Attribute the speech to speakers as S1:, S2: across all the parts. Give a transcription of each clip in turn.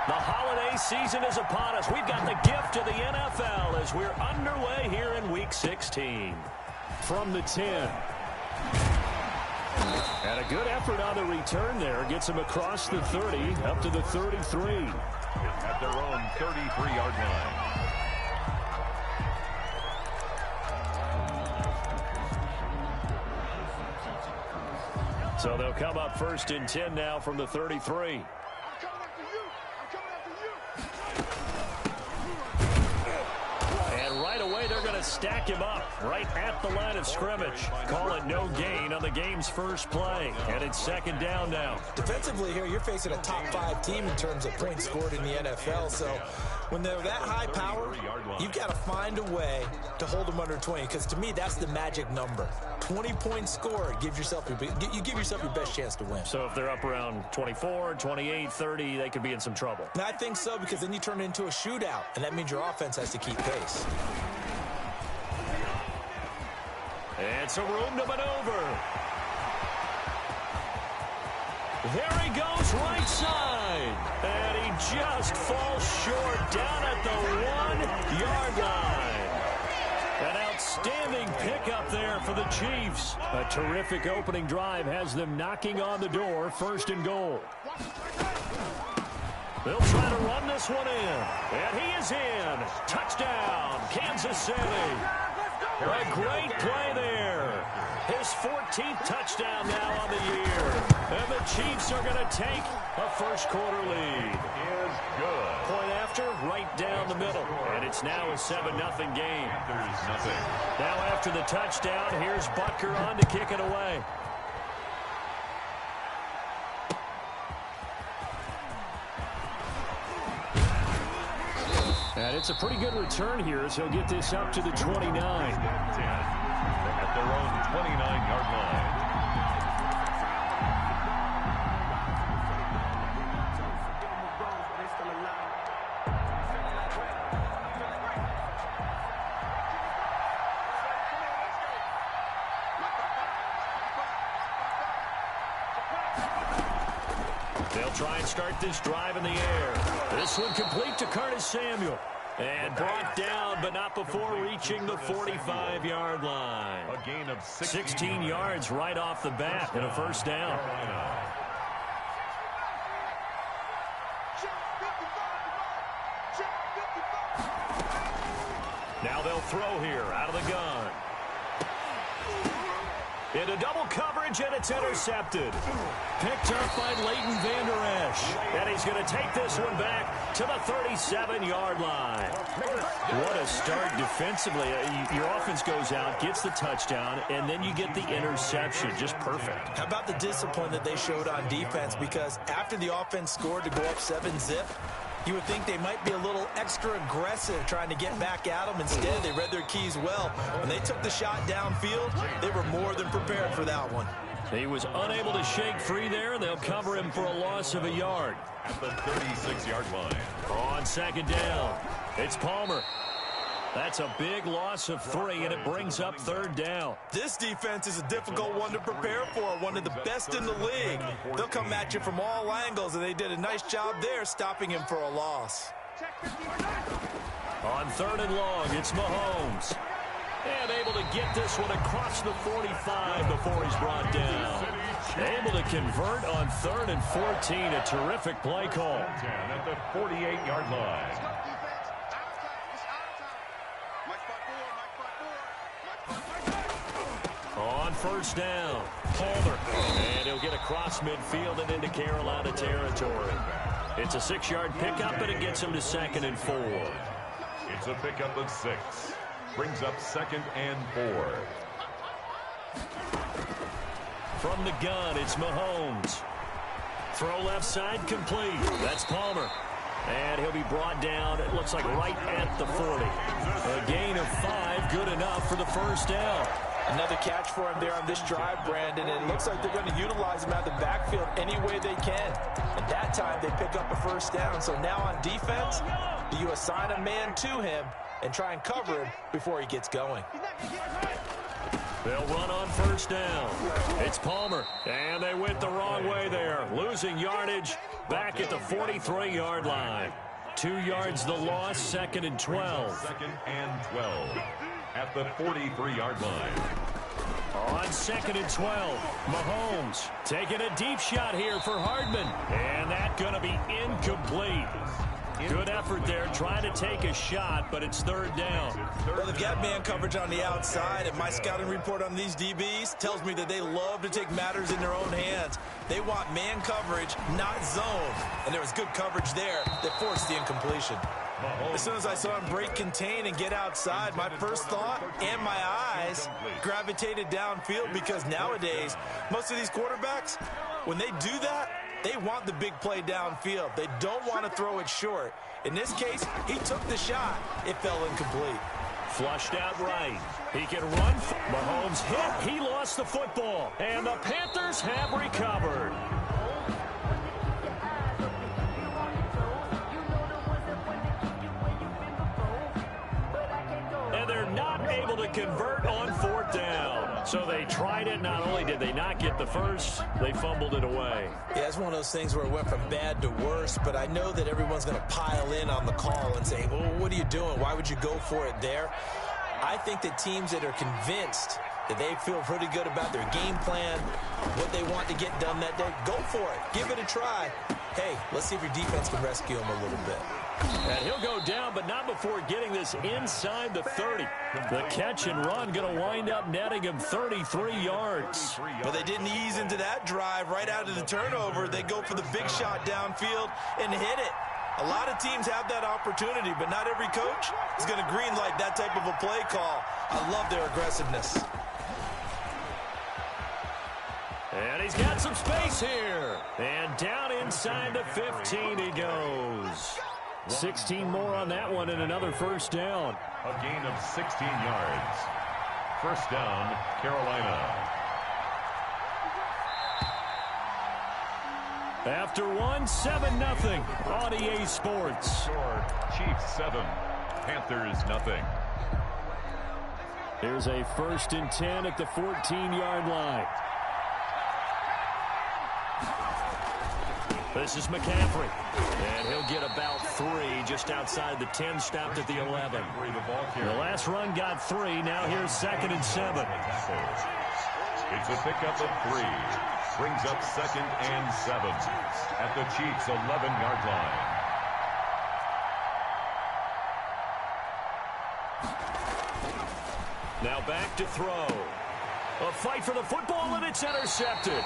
S1: The holiday season is upon us. We've got the gift of the NFL as we're underway here in Week 16. From the 10. And a good effort on the return there. Gets him across the 30, up to the 33.
S2: At their own 33-yard line.
S1: So they'll come up 1st and 10 now from the 33. And right away they're going to stack him up right at the line of scrimmage. Call it no gain on the game's first play. And it's 2nd down now.
S3: Defensively here, you're facing a top 5 team in terms of points scored in the NFL. So when they're that high power, you've got to find a way to hold them under 20. Because to me, that's the magic number. 20 points scored, you give yourself your best chance to win.
S1: So if they're up around 24, 28, 30, they could be in some trouble.
S3: And I think so, because then you turn it into a shootout, and that means your offense has to keep pace.
S1: And some room to maneuver. There he goes, right side. And he just falls short down at the 1-yard line. An outstanding pickup there for the Chiefs. A terrific opening drive has them knocking on the door, 1st and goal. They'll try to run this one in. And he is in. Touchdown, Kansas City. A great play there. His 14th touchdown now on the year. And the Chiefs are going to take a first-quarter lead.
S2: Is good.
S1: Point after, right down the middle. And it's now a 7-0 game.
S2: There's nothing.
S1: Now after the touchdown, here's Butker on to kick it away. And it's a pretty good return here as he'll get this up to the 29.
S2: At their own 29-yard line.
S1: They'll try and start this drive in the air. This one complete to Curtis Samuel. And brought down, but not before reaching the 45-yard line.
S2: A gain of
S1: 16 yards right off the bat and a first down. Now they'll throw here out of the gun. Into double coverage, and it's intercepted. Picked up by Leighton Vander Esch. And he's going to take this one back to the 37-yard line. What a start defensively. Your offense goes out, gets the touchdown, and then you get the interception. Just perfect.
S3: How about the discipline that they showed on defense? Because after the offense scored to go up 7-zip, you would think they might be a little extra aggressive trying to get back at them. Instead, they read their keys well. When they took the shot downfield, they were more than prepared for that one.
S1: He was unable to shake free there. They'll cover him for a loss of a yard.
S2: At the 36-yard line.
S1: On 2nd down, it's Palmer. That's a big loss of 3, and it brings up 3rd down.
S3: This defense is a difficult one to prepare for, one of the best in the league. They'll come at you from all angles, and they did a nice job there stopping him for a loss.
S1: On 3rd and long, it's Mahomes. And able to get this one across the 45 before he's brought down. Able to convert on 3rd and 14. A terrific play call.
S2: At the 48-yard line.
S1: On 1st down, Palmer. And he'll get across midfield and into Carolina territory. It's a 6-yard pickup, and it gets him to 2nd and 4.
S2: It's a pickup of 6. Brings up 2nd and 4.
S1: From the gun, it's Mahomes. Throw left side complete. That's Palmer. And he'll be brought down, it looks like right at the 40. A gain of 5, good enough for the first down.
S3: Another catch for him there on this drive, Brandon, and it looks like they're going to utilize him out of the backfield any way they can. At that time, they pick up a first down. So now on defense, you assign a man to him and try and cover him before he gets going.
S1: They'll run on first down. It's Palmer, and they went the wrong way there. Losing yardage back at the 43-yard line. 2 yards the loss, 2nd and 12.
S2: 2nd and 12 at the 43-yard line.
S1: On 2nd and 12, Mahomes taking a deep shot here for Hardman. And that's going to be incomplete. Good effort there, trying to take a shot, but it's 3rd down.
S3: Well, they've got man coverage on the outside, and my scouting report on these DBs tells me that they love to take matters in their own hands. They want man coverage, not zone. And there was good coverage there that forced the incompletion. As soon as I saw him break contain and get outside, my first thought and my eyes gravitated downfield, because nowadays, most of these quarterbacks, when they do that, they want the big play downfield. They don't want to throw it short. In this case, he took the shot. It fell incomplete.
S1: Flushed out right. He can run. Mahomes hit. He lost the football. And the Panthers have recovered. And they're not able to convert on 4th down. So they tried it. Not only did they not get the first, they fumbled it away.
S3: Yeah, it's one of those things where it went from bad to worse, but I know that everyone's going to pile in on the call and say, well, what are you doing? Why would you go for it there? I think that teams that are convinced that they feel pretty good about their game plan, what they want to get done that day, go for it. Give it a try. Hey, let's see if your defense can rescue them a little bit.
S1: And he'll go down, but not before getting this inside the 30. The catch and run going to wind up netting him 33 yards.
S3: But they didn't ease into that drive right out of the turnover. They go for the big shot downfield and hit it. A lot of teams have that opportunity, but not every coach is going to greenlight that type of a play call. I love their aggressiveness.
S1: And he's got some space here. And down inside the 15 he goes. 16 more on that one and another first down.
S2: A gain of 16 yards. First down, Carolina.
S1: After one, 7-0 on EA Sports.
S2: Score, Chiefs 7, Panthers nothing.
S1: Here's a 1st and 10 at the 14-yard line. This is McCaffrey. And he'll get about 3 just outside the 10, stopped at the 11. The last run got 3. Now here's 2nd and 7.
S2: It's a pickup of 3. Brings up 2nd and 7 at the Chiefs' 11-yard line.
S1: Now back to throw. A fight for the football, and it's intercepted.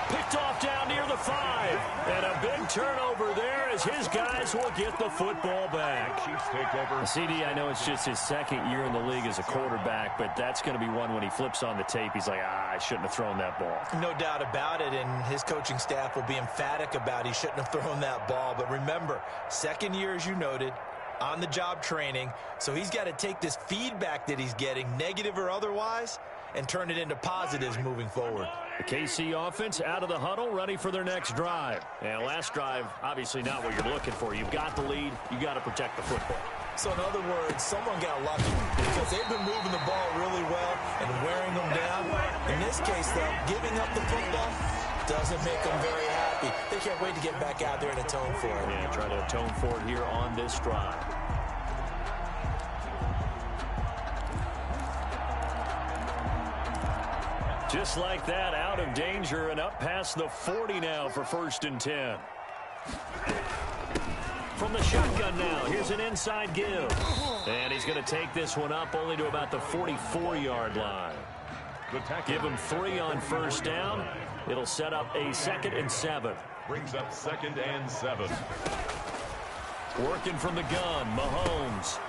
S1: Picked off down near the 5. And a big turnover there as his guys will get the football back.
S2: Chiefs take over.
S1: CD, I know it's just his 2nd year in the league as a quarterback, but that's going to be one when he flips on the tape. He's like, I shouldn't have thrown that ball.
S3: No doubt about it, and his coaching staff will be emphatic about he shouldn't have thrown that ball. But remember, 2nd year, as you noted, on-the-job training, so he's got to take this feedback that he's getting, negative or otherwise, and turn it into positives moving forward.
S1: The KC offense out of the huddle, ready for their next drive. And last drive, obviously not what you're looking for. You've got the lead. You got to protect the football.
S3: So in other words, someone got lucky because they've been moving the ball really well and wearing them down. In this case, though, giving up the football doesn't make them very happy. They can't wait to get back out there and atone for it.
S1: Yeah, try to atone for it here on this drive. Just like that, out of danger and up past the 40 now for 1st and 10. From the shotgun now, here's an inside give. And he's going to take this one up only to about the 44-yard line. Give him 3 on first down. It'll set up a 2nd and 7.
S2: Brings up 2nd and 7.
S1: Working from the gun, Mahomes.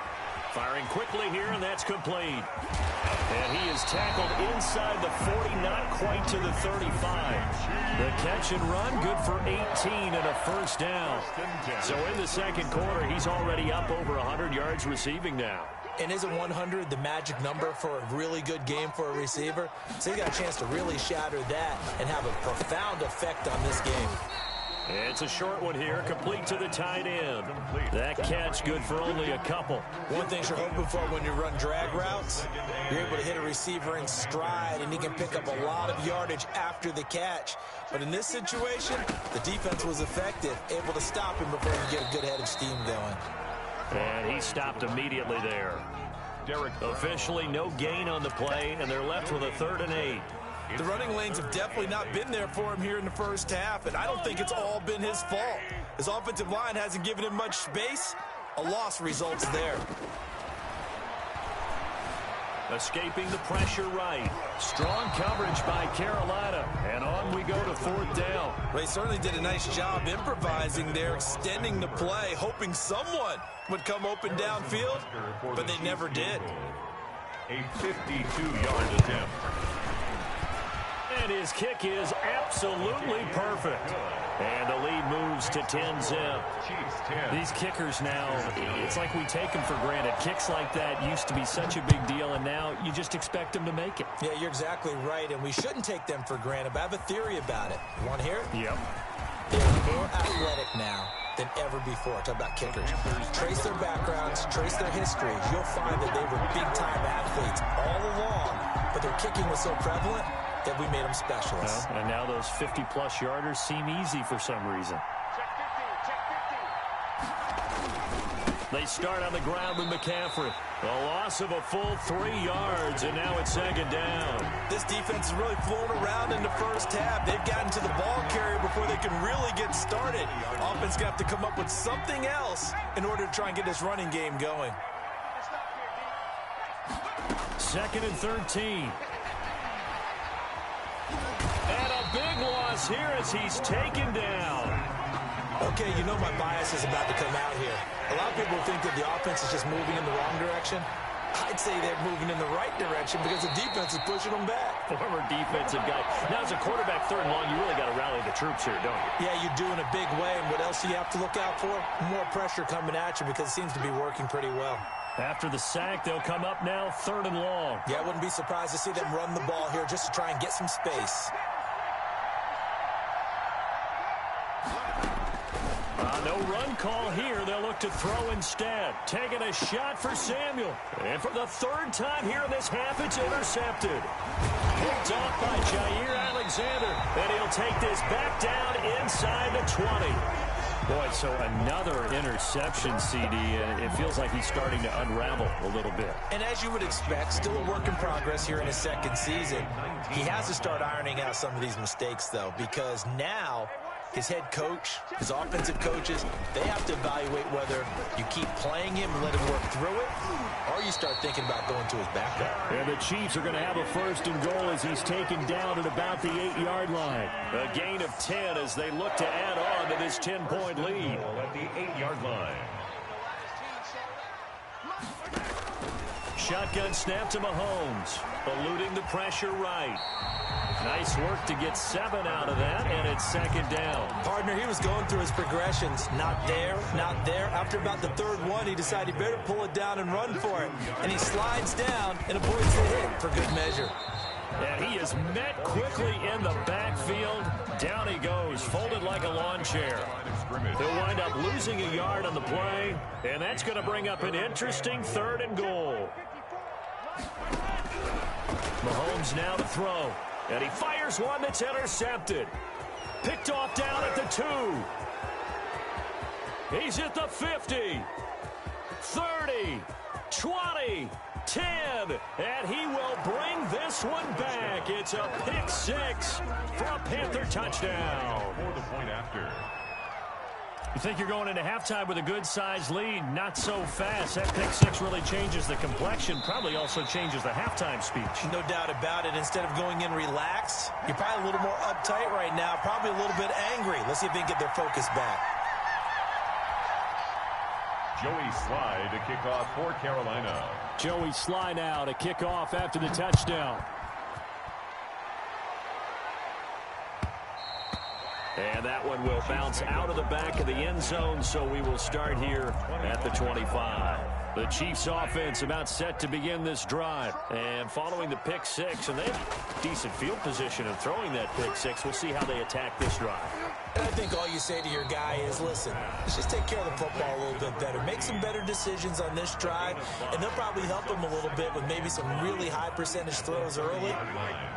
S1: Firing quickly here, and that's complete. And he is tackled inside the 40, not quite to the 35. The catch and run, good for 18 and a first down. So in the 2nd quarter, he's already up over 100 yards receiving now.
S3: And isn't 100 the magic number for a really good game for a receiver? So he got a chance to really shatter that and have a profound effect on this game.
S1: It's a short one here, complete to the tight end. That catch good for only a couple.
S3: One thing you're hoping for when you run drag routes, you're able to hit a receiver in stride, and he can pick up a lot of yardage after the catch. But in this situation, the defense was effective, able to stop him before he could get a good head of steam going.
S1: And he stopped immediately there. Officially no gain on the play, and they're left with a 3rd and 8.
S3: The running lanes have definitely not been there for him here in the first half, and I don't think it's all been his fault. His offensive line hasn't given him much space. A loss results there.
S1: Escaping the pressure right. Strong coverage by Carolina. And on we go to 4th down.
S3: They certainly did a nice job improvising there, extending the play, hoping someone would come open downfield, but they never did.
S2: A 52-yard attempt.
S1: And his kick is absolutely perfect. And the lead moves to 10-zip. These kickers now, it's like we take them for granted. Kicks like that used to be such a big deal, and now you just expect them to make it.
S3: Yeah, you're exactly right, and we shouldn't take them for granted, but I have a theory about it. You want to hear it?
S1: Yep.
S3: They're more athletic now than ever before. Talk about kickers. Trace their backgrounds, trace their history. You'll find that they were big-time athletes all along, but their kicking was so prevalent that we made them specialists.
S1: Well, and now those 50-plus yarders seem easy for some reason. They start on the ground with McCaffrey. A loss of a full 3 yards, and now it's 2nd down.
S3: This defense has really flown around in the first half. They've gotten to the ball carrier before they can really get started. Offense going to have to come up with something else in order to try and get this running game going.
S1: 2nd and 13. And a big loss here as he's taken down.
S3: Okay, you know my bias is about to come out here. A lot of people think that the offense is just moving in the wrong direction. I'd say they're moving in the right direction because the defense is pushing them back.
S1: Former defensive guy. Now, as a quarterback, 3rd and long, you really got to rally the troops here, don't you?
S3: Yeah, you do in a big way. And what else do you have to look out for? More pressure coming at you because it seems to be working pretty well.
S1: After the sack, they'll come up now 3rd and long.
S3: Yeah, I wouldn't be surprised to see them run the ball here just to try and get some space.
S1: No run call here. They'll look to throw instead. Taking a shot for Samuel. And for the 3rd time here in this half, it's intercepted. Picked off by Jair Alexander. And he'll take this back down inside the 20. Boy, so another interception, CD. It feels like he's starting to unravel a little bit.
S3: And as you would expect, still a work in progress here in his 2nd season. He has to start ironing out some of these mistakes, though, because now his head coach, his offensive coaches, they have to evaluate whether you keep playing him and let him work through it, or you start thinking about going to his backup.
S1: And the Chiefs are going to have a 1st and goal as he's taken down at about the 8-yard line. A gain of 10 as they look to add on to this 10-point lead.
S2: At the 8-yard line.
S1: Shotgun snap to Mahomes, eluding the pressure right. Nice work to get 7 out of that, and it's 2nd down.
S3: Partner, he was going through his progressions. Not there, not there. After about the 3rd one, he decided he better pull it down and run for it. And he slides down and avoids the hit for good measure.
S1: And he is met quickly in the backfield. Down he goes, folded like a lawn chair. He'll wind up losing a yard on the play, and that's going to bring up an interesting 3rd and goal. Mahomes now to throw. And he fires one that's intercepted. Picked off down at the 2. He's at the 50. 30. 20. 10. And he will bring this one back. It's a pick 6 for a Panther touchdown.
S2: For the point after.
S1: You think you're going into halftime with a good-sized lead? Not so fast. That pick 6 really changes the complexion, probably also changes the halftime speech.
S3: No doubt about it. Instead of going in relaxed, you're probably a little more uptight right now, probably a little bit angry. Let's see if they can get their focus back.
S2: Joey Slye to kick off for Carolina.
S1: Joey Slye now to kick off after the touchdown. And that one will bounce out of the back of the end zone, so we will start here at the 25. The Chiefs offense about set to begin this drive. And following the pick six, and they have decent field position in throwing that pick six. We'll see how they attack this drive.
S3: And I think all you say to your guy is, listen, let's just take care of the football a little bit better. Make some better decisions on this drive, and they'll probably help him a little bit with maybe some really high percentage throws early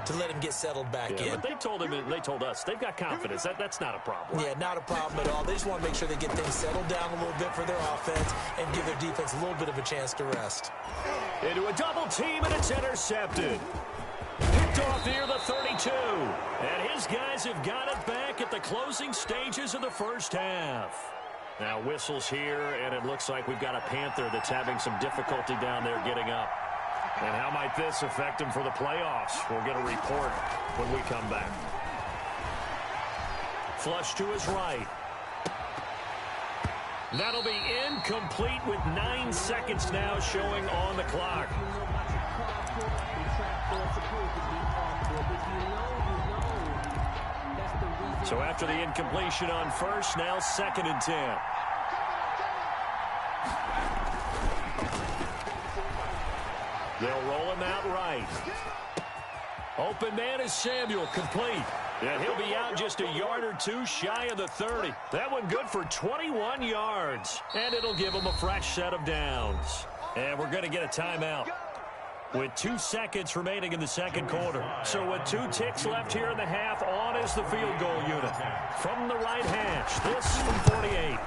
S3: to let him get settled back in.
S1: But they told him, and they told us, they've got confidence. That's not a problem.
S3: Yeah, not a problem at all. They just want to make sure they get things settled down a little bit for their offense and give their defense a little bit of a chance to rest.
S1: Into a double team, and it's intercepted. Picked off near the 32. And his guys have got it back at the closing stages of the first half. Now whistles here, and it looks like we've got a Panther that's having some difficulty down there getting up. And how might this affect him for the playoffs? We'll get a report when we come back. Flush to his right. That'll be incomplete with 9 seconds now showing on the clock. So after the incompletion on first, now 2nd and 10. They'll roll him out right. Open man is Samuel, complete. And he'll be out just a yard or two shy of the 30. That one good for 21 yards. And it'll give him a fresh set of downs. And we're going to get a timeout with 2 seconds remaining in the second quarter. So with 2 ticks left here in the half, on is the field goal unit. From the right hash, this from 48.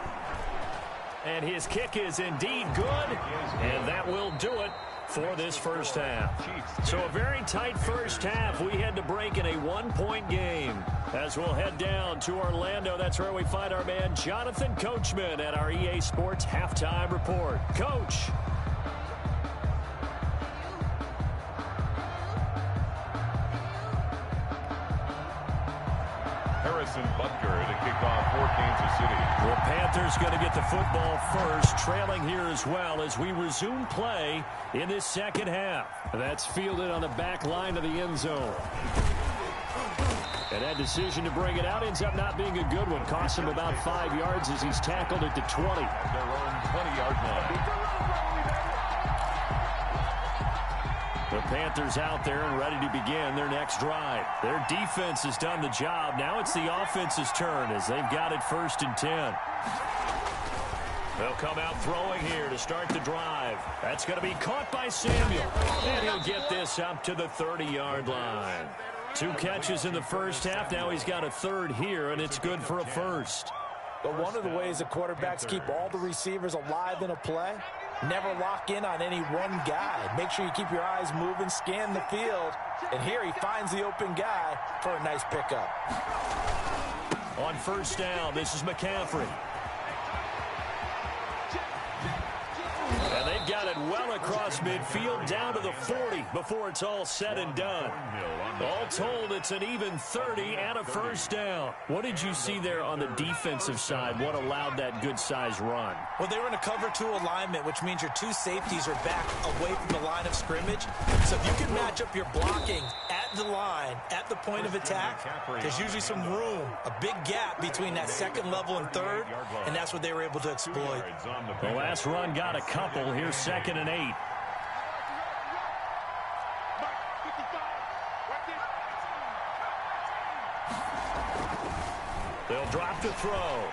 S1: And his kick is indeed good. And that will do it for this first half. So a very tight first half. We had to break in a 1-point game. As we'll head down to Orlando, that's where we find our man Jonathan Coachman at our EA Sports Halftime Report. Coach.
S2: Harrison Butker to kick off for Kansas City.
S1: The Panthers going to get the football first, trailing here as well as we resume play in this second half. That's fielded on the back line of the end zone. And that decision to bring it out ends up not being a good one. Costs him about 5 yards as he's tackled at the 20.
S2: Their own 20-yard line.
S1: The Panthers out there and ready to begin their next drive. Their defense has done the job. Now it's the offense's turn as they've got it 1st and 10. They'll come out throwing here to start the drive. That's going to be caught by Samuel. And he'll get this up to the 30-yard line. 2 catches in the first half. Now he's got a 3rd here, and it's good for a 1st.
S3: But one of the ways the quarterbacks keep all the receivers alive in a play, never lock in on any one guy. Make sure you keep your eyes moving, scan the field. And here he finds the open guy for a nice pickup.
S1: On 1st down, this is McCaffrey. And they've got it well across midfield down to the 40 before it's all said and done. All told, it's an even 30 and a 1st down. What did you see there on the defensive side? What allowed that good-sized run?
S3: Well, they were in a cover 2 alignment, which means your 2 safeties are back away from the line of scrimmage. So if you can match up your blocking at the line, at the point of attack, there's usually some room, a big gap between that 2nd level and 3rd, and that's what they were able to exploit.
S1: The last run got a couple. Here's 2nd and 8. They'll drop to throw.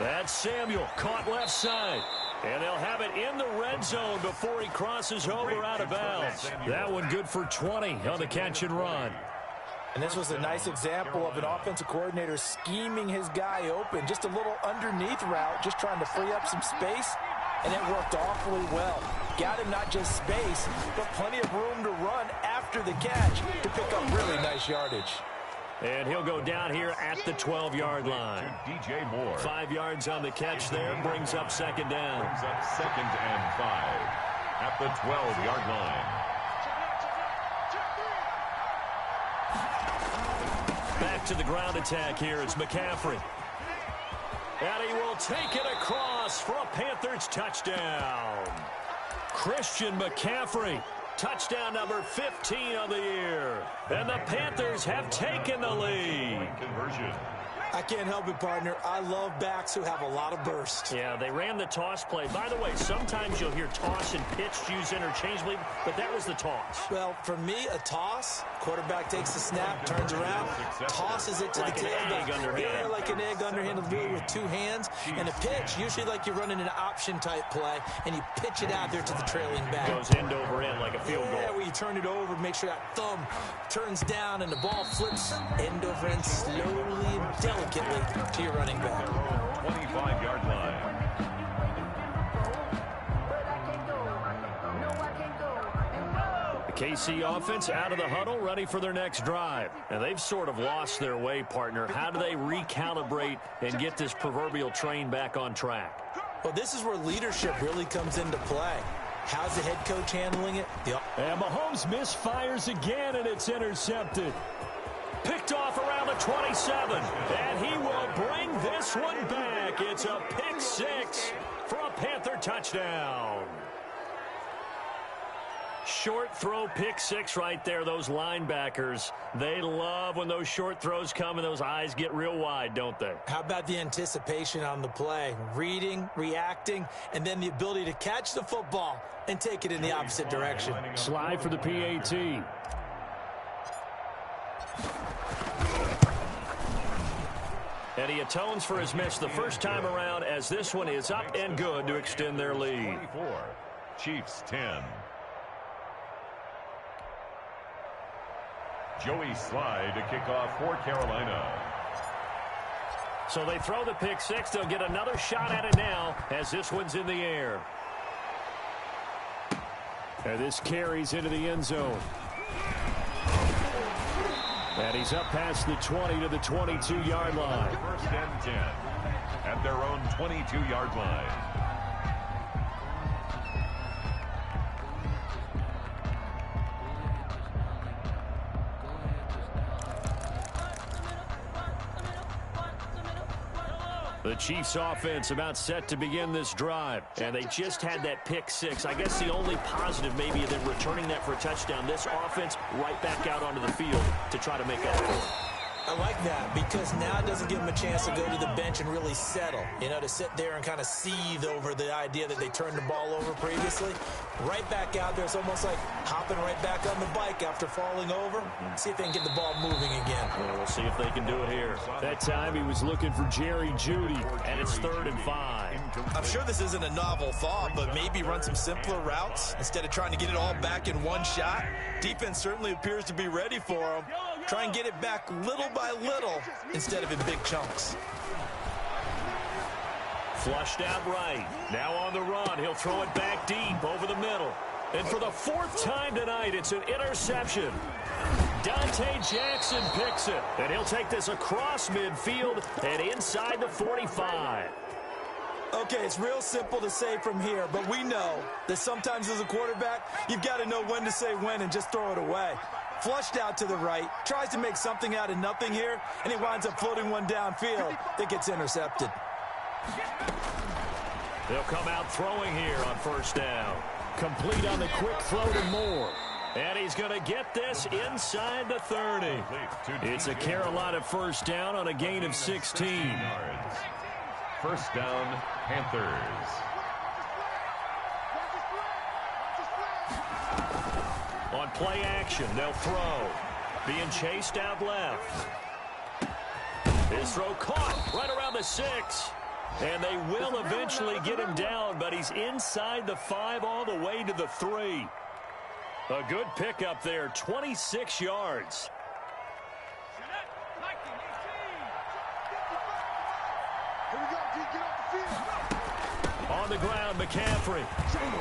S1: That's Samuel, caught left side. And they'll have it in the red zone before he crosses over out of bounds. That one good for 20 on the catch and run.
S3: And this was a nice example of an offensive coordinator scheming his guy open. Just a little underneath route, just trying to free up some space. And it worked awfully well. Got him not just space, but plenty of room to run after the catch to pick up really nice yardage.
S1: And he'll go down here at the 12-yard line.
S2: DJ Moore.
S1: 5 yards on the catch there, brings up 2nd down.
S2: Brings up 2nd and 5 at the 12-yard line.
S1: Back to the ground attack here. It's McCaffrey. And he will take it across for a Panthers touchdown. Christian McCaffrey. Touchdown number 15 of the year. And the Panthers have taken the lead.
S2: Conversion.
S3: I can't help it, partner. I love backs who have a lot of burst.
S1: Yeah, they ran the toss play. By the way, sometimes you'll hear toss and pitch used interchangeably, but that was the toss.
S3: Well, for me, a toss, quarterback takes the snap, turns around, tosses it to
S1: like
S3: the tailback.
S1: Yeah,
S3: like an egg underhand, really with two hands. And a pitch, usually like you're running an option-type play, and you pitch it out there to the trailing back.
S1: Goes end over end like a field goal.
S3: Yeah, where you turn it over, make sure that thumb turns down, and the ball flips end over end slowly and delicately to your running back.
S2: 25-yard line.
S1: The KC offense out of the huddle, ready for their next drive. And they've sort of lost their way, partner. How do they recalibrate and get this proverbial train back on track?
S3: Well, this is where leadership really comes into play. How's the head coach handling it?
S1: And Mahomes misfires again, and it's intercepted. Picked off around the 27, and he will bring this one back. It's a pick six for a Panther touchdown. Short throw pick six right there. Those linebackers, they love when those short throws come and those eyes get real wide, don't they?
S3: How about the anticipation on the play? Reading, reacting, and then the ability to catch the football and take it in the opposite direction.
S1: Slide for the PAT. And he atones for his miss the first time around as this one is up and good to extend their lead.
S2: 24, Chiefs 10. Joey Slye to kick off for Carolina.
S1: So they throw the pick six. They'll get another shot at it now as this one's in the air. And this carries into the end zone. And he's up past the 20 to the 22-yard line.
S2: First and 10 at their own 22-yard line.
S1: The Chiefs offense about set to begin this drive. And they just had that pick six. I guess the only positive maybe of them returning that for a touchdown. This offense right back out onto the field to try to make up for it.
S3: I like that because now it doesn't give them a chance to go to the bench and really settle. You know, to sit there and kind of seethe over the idea that they turned the ball over previously. Right back out there. It's almost like hopping right back on the bike after falling over. See if they can get the ball moving again.
S1: Well, we'll see if they can do it here. That time he was looking for Jerry Jeudy, and it's 3rd and 5.
S3: I'm sure this isn't a novel thought, but maybe run some simpler routes instead of trying to get it all back in one shot. Defense certainly appears to be ready for them. Try and get it back little by little instead of in big chunks.
S1: Flushed out right. Now on the run. He'll throw it back deep over the middle. And for the 4th time tonight, it's an interception. Dante Jackson picks it. And he'll take this across midfield and inside the 45.
S3: Okay, it's real simple to say from here, but we know that sometimes as a quarterback, you've got to know when to say when and just throw it away. Flushed out to the right, tries to make something out of nothing here, and he winds up floating one downfield that gets intercepted.
S1: They'll come out throwing here on 1st down. Complete on the quick throw to Moore. And he's going to get this inside the 30. It's a Carolina 1st down on a gain of 16.
S2: 1st down, Panthers.
S1: On play action, they'll throw. Being chased out left. His throw caught right around the 6. And they will eventually get him down, but he's inside the 5 all the way to the 3. A good pickup there, 26 yards. On the ground, McCaffrey.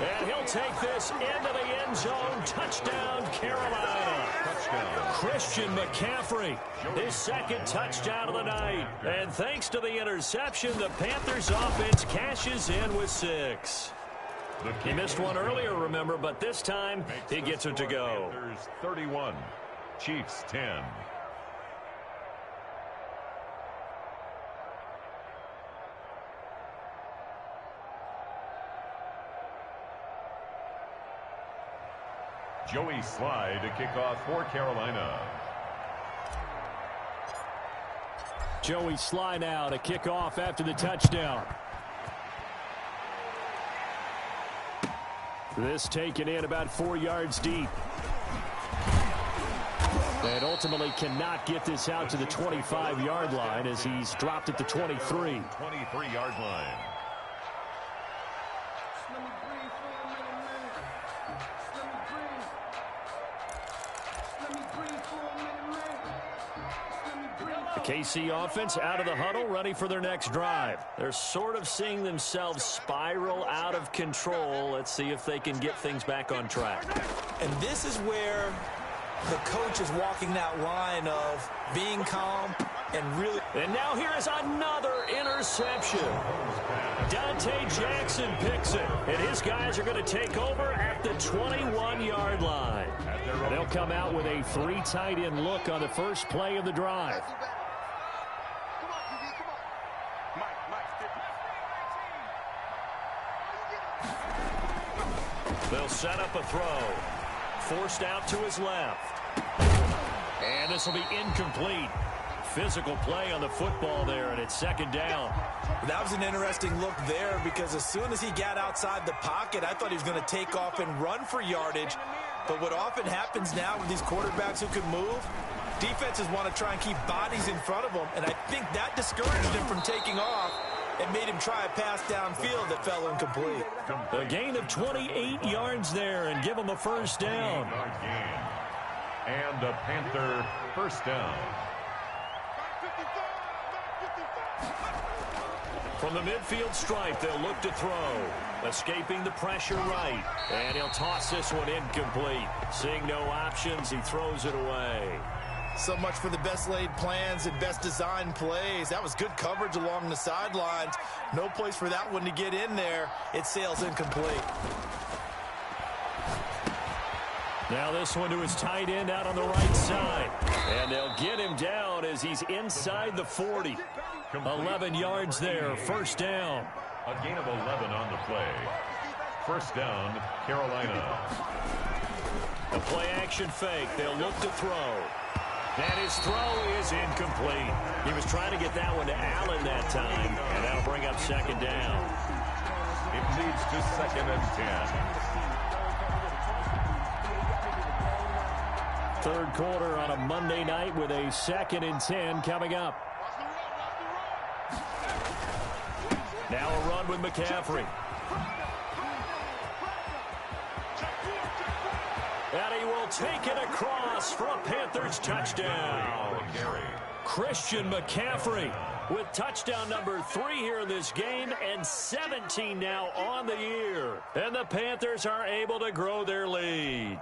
S1: And he'll take this into the end zone. Touchdown, Carolina.
S2: Touchdown.
S1: Christian McCaffrey, his 2nd touchdown of the night. And thanks to the interception, the Panthers offense cashes in with 6. He missed one earlier, remember, but this time he gets it to go.
S2: Panthers 31, Chiefs 10. Joey Slye to kick off for Carolina.
S1: Joey Sly now to kick off after the touchdown. This taken in about 4 yards deep. And ultimately cannot get this out to the 25-yard line as he's dropped at the 23.
S2: 23-yard line.
S1: The KC offense out of the huddle, ready for their next drive. They're sort of seeing themselves spiral out of control. Let's see if they can get things back on track.
S3: And this is where the coach is walking that line of being calm and really.
S1: And now here is another interception. Dante Jackson picks it, and his guys are going to take over at the 21-yard line. And they'll come out with a 3 tight end look on the first play of the drive. They'll set up a throw. Forced out to his left. And this will be incomplete. Physical play on the football there, and it's second down.
S3: That was an interesting look there because as soon as he got outside the pocket, I thought he was going to take off and run for yardage. But what often happens now with these quarterbacks who can move, defenses want to try and keep bodies in front of them, and I think that discouraged him from taking off and made him try a pass downfield that fell incomplete.
S1: A gain of 28 yards there and give him a first down.
S2: And a Panther first down.
S1: From the midfield stripe, they'll look to throw. Escaping the pressure right. And he'll toss this one incomplete. Seeing no options, he throws it away.
S3: So much for the best laid plans and best designed plays. That was good coverage along the sidelines. No place for that one to get in there. It sails incomplete.
S1: Now this one to his tight end out on the right side. And they'll get him down as he's inside the 40. 11 yards there, first down.
S2: A gain of 11 on the play. First down, Carolina.
S1: A play action fake. They'll look to throw. And his throw is incomplete. He was trying to get that one to Allen that time, and that'll bring up second down.
S2: It leads to second and 10.
S1: Third quarter on a Monday night with a second and 10 coming up. Now a run with McCaffrey. And he will take it across for a Panthers touchdown. Christian McCaffrey with touchdown number 3 here in this game and 17 now on the year. And the Panthers are able to grow their lead.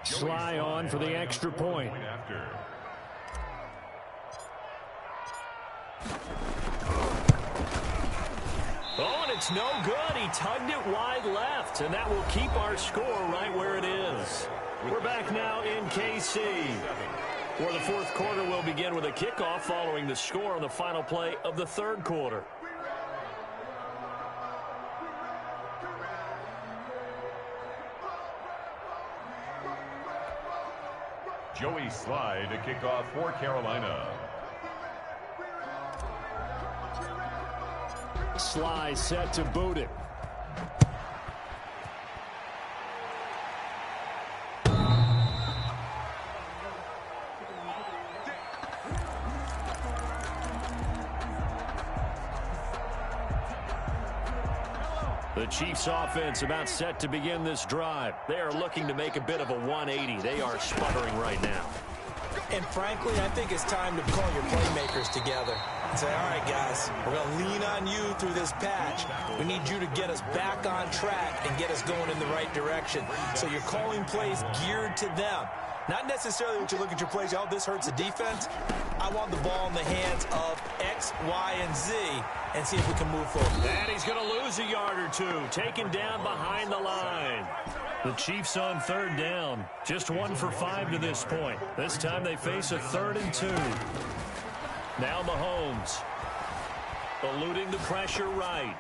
S1: Sly on for the extra point. Oh, and it's no good. He tugged it wide left, and that will keep our score right where it is. We're back now in KC, where the fourth quarter will begin with a kickoff following the score on the final play of the third quarter.
S2: Joey Sly to kick off for Carolina.
S1: Sly set to boot it. The Chiefs offense about set to begin this drive. They are looking to make a bit of a 180. They are sputtering right now.
S3: And frankly, I think it's time to call your playmakers together and say, all right, guys, we're going to lean on you through this patch. We need you to get us back on track and get us going in the right direction. So you're calling plays geared to them. Not necessarily what you look at your plays, oh, this hurts the defense. I want the ball in the hands of X, Y, and Z and see if we can move forward.
S1: And he's going to lose a yard or two, taken down behind the line. The Chiefs on third down, just 1 for 5 to this point. This time they face a 3rd and 2. Now Mahomes, eluding the pressure right.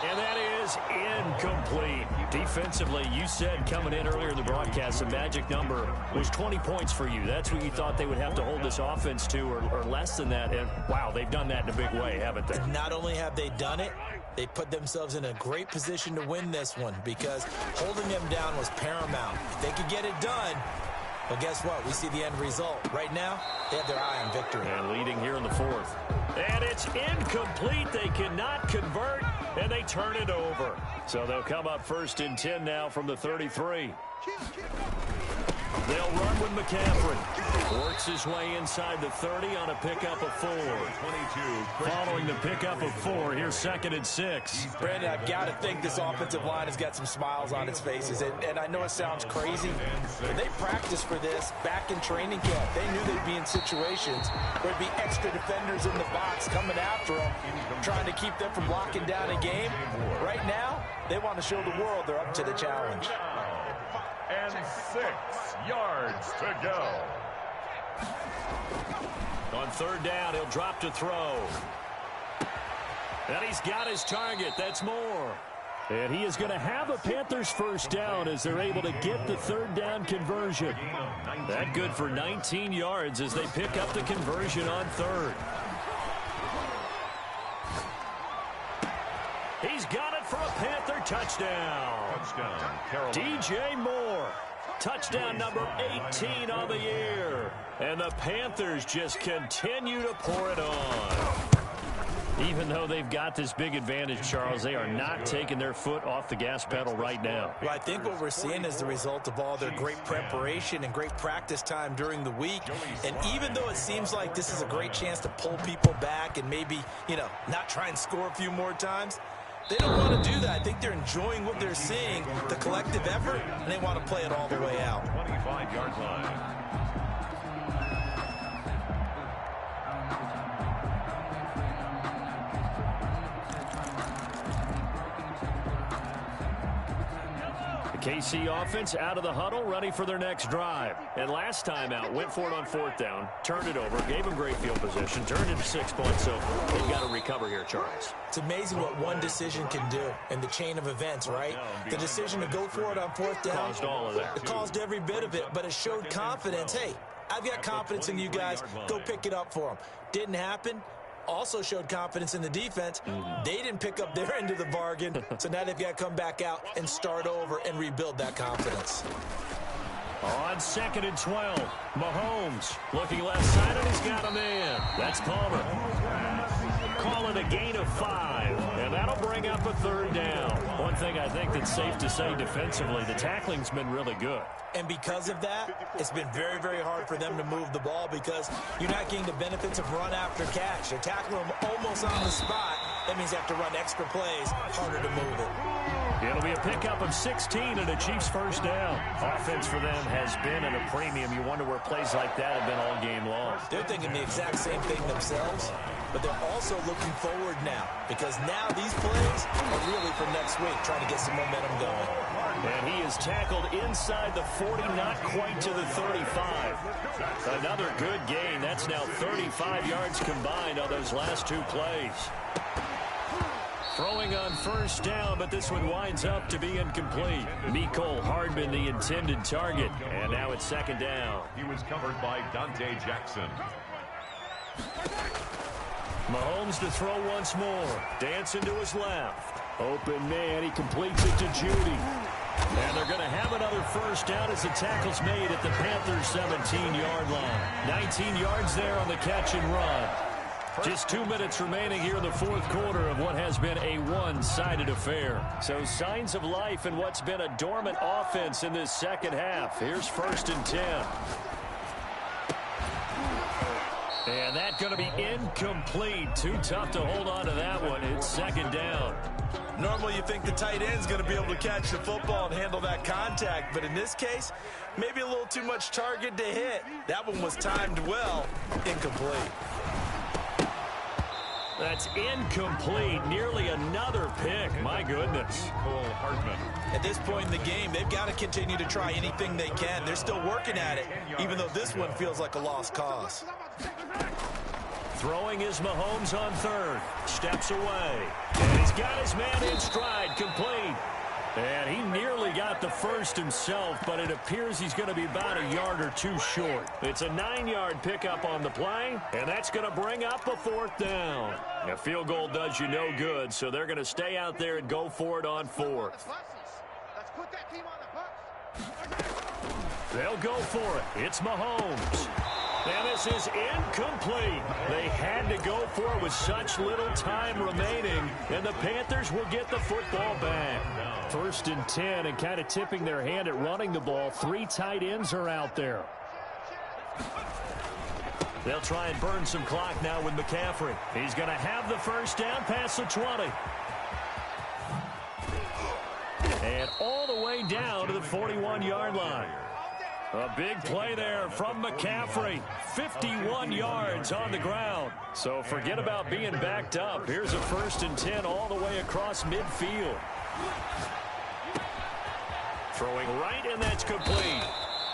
S1: And that is incomplete. Defensively, you said coming in earlier in the broadcast, the magic number was 20 points for you. That's what you thought they would have to hold this offense to, or less than that. And, wow, they've done that in a big way, haven't they?
S3: Not only have they done it, they put themselves in a great position to win this one because holding them down was paramount. If they could get it done, well, guess what? We see the end result. Right now, they have their eye on victory.
S1: And leading here in the fourth. And it's incomplete. They cannot convert, and they turn it over. So they'll come up 1st and 10 now from the 33. They'll run with McCaffrey. Works his way inside the 30 on a pickup of 4. 22. Following the pickup of 4, here's 2nd and 6.
S3: Brandon, I've got to think this offensive line has got some smiles on its faces. And I know it sounds crazy, but they practiced for this back in training camp. They knew they'd be in situations where there'd be extra defenders in the box coming after them, trying to keep them from locking down a game. Right now, they want to show the world they're up to the challenge.
S2: And 6 yards to go.
S1: On 3rd down, he'll drop to throw. And he's got his target. That's Moore. And he is going to have a Panthers 1st down as they're able to get the 3rd down conversion. That good for 19 yards as they pick up the conversion on 3rd. He's got it for a Panther touchdown. DJ Moore. Touchdown number 18 on the year. And the Panthers just continue to pour it on. Even though they've got this big advantage, Charles, they are not taking their foot off the gas pedal right now.
S3: Well, I think what we're seeing is the result of all their great preparation and great practice time during the week. And even though it seems like this is a great chance to pull people back and maybe, not try and score a few more times, they don't want to do that. I think they're enjoying what they're seeing, the collective effort, and they want to play it all the way out.
S2: 25-yard line.
S1: KC offense out of the huddle, ready for their next drive. And last time out, went for it on 4th down, turned it over, gave them great field position, turned into 6 points, so they've got to recover here, Charles.
S3: It's amazing what one decision can do in the chain of events, right? The decision to go for it on 4th down.
S1: Caused all of that.
S3: It caused every bit of it, but it showed confidence. Hey, I've got confidence in you guys. Go pick it up for them. Didn't happen. Also showed confidence in the defense. They didn't pick up their end of the bargain, so now they've got to come back out and start over and rebuild that confidence.
S1: On 2nd and 12, Mahomes looking left side, and he's got a man. That's Palmer. Call it a gain of 5, and that'll bring up a 3rd down. One thing I think that's safe to say defensively, the tackling's been really good.
S3: And because of that, it's been very, very hard for them to move the ball because you're not getting the benefits of run after catch. You're tackling them almost on the spot. That means you have to run extra plays, harder to move it.
S1: It'll be a pickup of 16 and a Chiefs 1st down. Offense for them has been at a premium. You wonder where plays like that have been all game long.
S3: They're thinking the exact same thing themselves, but they're also looking forward now because now these plays are really for next week, trying to get some momentum going.
S1: And he is tackled inside the 40, not quite to the 35. Another good gain. That's now 35 yards combined on those last 2 plays. Throwing on 1st down, but this one winds up to be incomplete. Mecole Hardman, the intended target. And now it's 2nd down.
S2: He was covered by Dante Jackson.
S1: Mahomes to throw once more. Dancing to his left. Open man. He completes it to Judy. And they're going to have another 1st down as the tackle's made at the Panthers' 17-yard line. 19 yards there on the catch and run. Just 2 minutes remaining here in the 4th quarter of what has been a one-sided affair. So signs of life in what's been a dormant offense in this 2nd half. Here's 1st and 10. And that's going to be incomplete. Too tough to hold on to that one. It's 2nd down.
S3: Normally you think the tight end's going to be able to catch the football and handle that contact, but in this case, maybe a little too much target to hit. That one was timed well. Incomplete.
S1: That's incomplete. Nearly another pick. My goodness.
S2: Mecole Hardman.
S3: At this point in the game, they've got to continue to try anything they can. They're still working at it, even though this one feels like a lost cause.
S1: Throwing is Mahomes on third. Steps away. And he's got his man in stride, complete. And he nearly got the first himself, but it appears he's going to be about a yard or two short. It's a 9-yard pickup on the play, and that's going to bring up a 4th down. A field goal does you no good, so they're going to stay out there and go for it on 4th.
S4: Let's put that team on the bus.
S1: They'll go for it. It's Mahomes. And this is incomplete. They had to go for it with such little time remaining, and the Panthers will get the football back. 1st and 10, and kind of tipping their hand at running the ball. 3 tight ends are out there. They'll try and burn some clock now with McCaffrey. He's going to have the first down past the 20. And all the way down to the 41-yard line. A big play there from McCaffrey. 51 yards on the ground. So forget about being backed up. Here's a 1st and 10 all the way across midfield. Throwing right, and that's complete.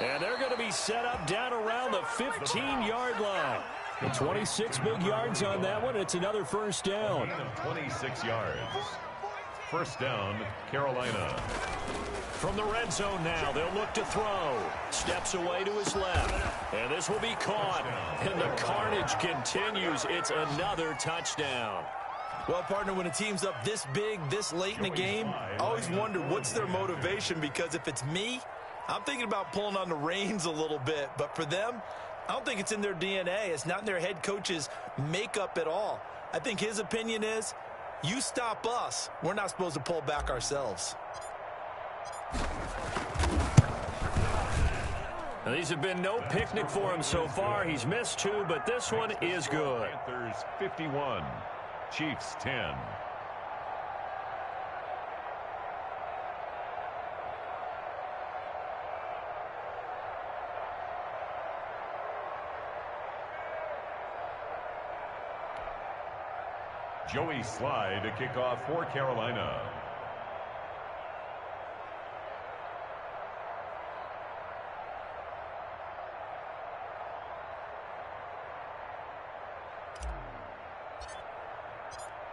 S1: And they're going to be set up down around the 15-yard line. 26 big yards on that one. It's another first down.
S2: 26 yards. First down, Carolina.
S1: From the red zone now, they'll look to throw. Steps away to his left. And this will be caught. And the carnage continues. It's another touchdown.
S3: Well, partner, when a team's up this big, this late in the game, I always wonder what's their motivation, because if it's me, I'm thinking about pulling on the reins a little bit. But for them, I don't think it's in their DNA. It's not in their head coach's makeup at all. I think his opinion is, you stop us, we're not supposed to pull back ourselves.
S1: Now, these have been no picnic for him so far. He's missed 2, but this one is good.
S2: Panthers 51, Chiefs 10. Joey Slye to kick off for Carolina.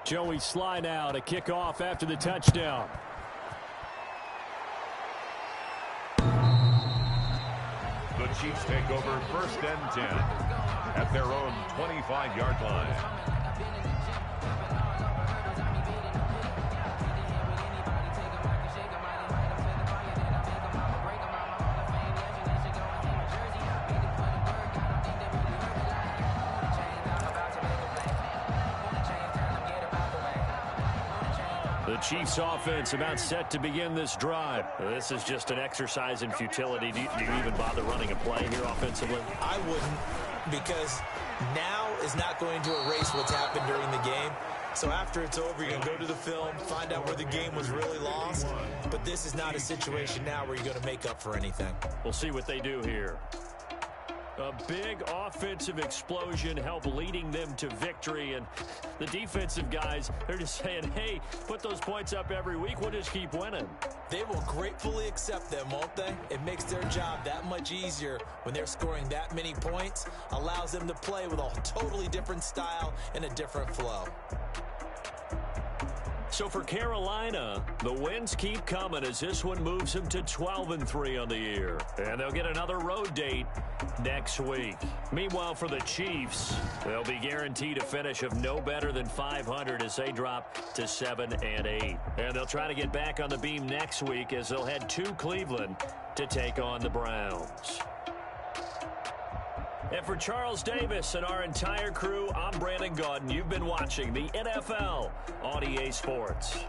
S1: Joey Slye now to kick off after the touchdown.
S2: The Chiefs take over 1st and 10 at their own 25-yard line.
S1: The Chiefs offense about set to begin this drive. This is just an exercise in futility. Do you even bother running a play here offensively?
S3: I wouldn't, because now is not going to erase what's happened during the game. So after it's over, you're going to go to the film, find out where the game was really lost. But this is not a situation now where you're going to make up for anything.
S1: We'll see what they do here. A big offensive explosion helped leading them to victory, and the defensive guys, they're just saying, hey, put those points up every week, we'll just keep winning.
S3: They will gratefully accept them, won't they? It makes their job that much easier when they're scoring that many points, allows them to play with a totally different style and a different flow.
S1: So for Carolina, the wins keep coming as this one moves them to 12-3 on the year. And they'll get another road date next week. Meanwhile, for the Chiefs, they'll be guaranteed a finish of no better than 500 as they drop to 7-8. And they'll try to get back on the beam next week as they'll head to Cleveland to take on the Browns. And for Charles Davis and our entire crew, I'm Brandon Gaudin. You've been watching the NFL on EA Sports.